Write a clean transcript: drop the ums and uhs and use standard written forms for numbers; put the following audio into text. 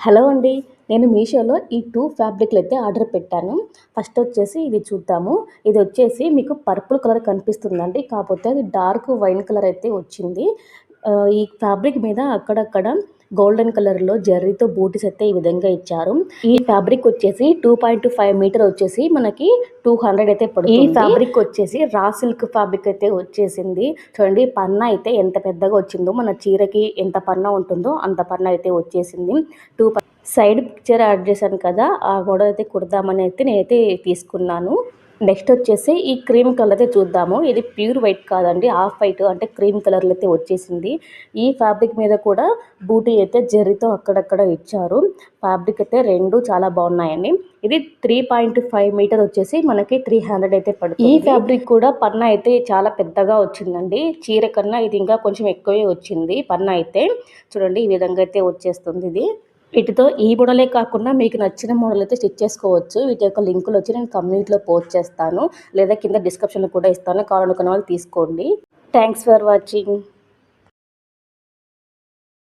Hello అండి. నేను మీషోలో ఈ 2 ఫ్యాబ్రిక్‌లయితే ఆర్డర్ పెట్టాను. ఫస్ట్ వచ్చేసి ఇది చూద్దాము. ఇది వచ్చేసి మీకు పర్పుల్ కలర్ కనిపిస్తుందండి. కాపోతే అది డార్క్ వైన్ కలర్ అయితే వచ్చింది. ఈ ఫ్యాబ్రిక్ మీద అక్కడక్కడ గోల్డెన్ కలర్‌లో జర్రీతో బూటీస్ అయితే ఈ విధంగా ఇచ్చారు. ఈ ఫ్యాబ్రిక్ వచ్చేసి 2.5 మీటర్ వచ్చేసి మనకి 200 అయితే పడుతుంది. ఈ ఫ్యాబ్రిక్ వచ్చేసి రా సిల్క్ ఫ్యాబ్రిక్ అయితే వచ్చేసింది. చూడండి పన్నా అయితే ఎంత పెద్దగా వచ్చిందో, మన చీరకి ఎంత పన్నా ఉంటుందో అంత పన్నా అయితే వచ్చేసింది. సైడ్ పిక్చర్ యాడ్ చేశాను కదా, ఆ గొడవ అయితే కుడదామని అయితే నేనైతే తీసుకున్నాను. నెక్స్ట్ వచ్చేసి ఈ క్రీమ్ కలర్ అయితే చూద్దాము. ఇది ప్యూర్ వైట్ కాదండి, ఆఫ్ వైట్ అంటే క్రీమ్ కలర్లో అయితే వచ్చేసింది. ఈ ఫ్యాబ్రిక్ మీద కూడా బూటీ అయితే జరీతో అక్కడక్కడ ఇచ్చారు. ఫ్యాబ్రిక్ అయితే రెండు చాలా బాగున్నాయండి. ఇది 3.5 మీటర్ వచ్చేసి మనకి 300 అయితే పడుతుంది. ఈ ఫ్యాబ్రిక్ కూడా పన్నా అయితే చాలా పెద్దగా వచ్చిందండి. చీర కన్నా ఇది ఇంకా కొంచెం ఎక్కువే వచ్చింది పన్నా అయితే. చూడండి ఈ విధంగా అయితే వచ్చేస్తుంది ఇది. వీటితో ఈ మోడలే కాకుండా మీకు నచ్చిన మోడల్ అయితే స్టిచ్ చేసుకోవచ్చు. వీటి యొక్క లింకులు వచ్చి నేను కమ్యూనిటీలో పోస్ట్ చేస్తాను, లేదా కింద డిస్క్రిప్షన్లో కూడా ఇస్తాను. కావాలనుకున్న వాళ్ళు తీసుకోండి. Thanks for watching.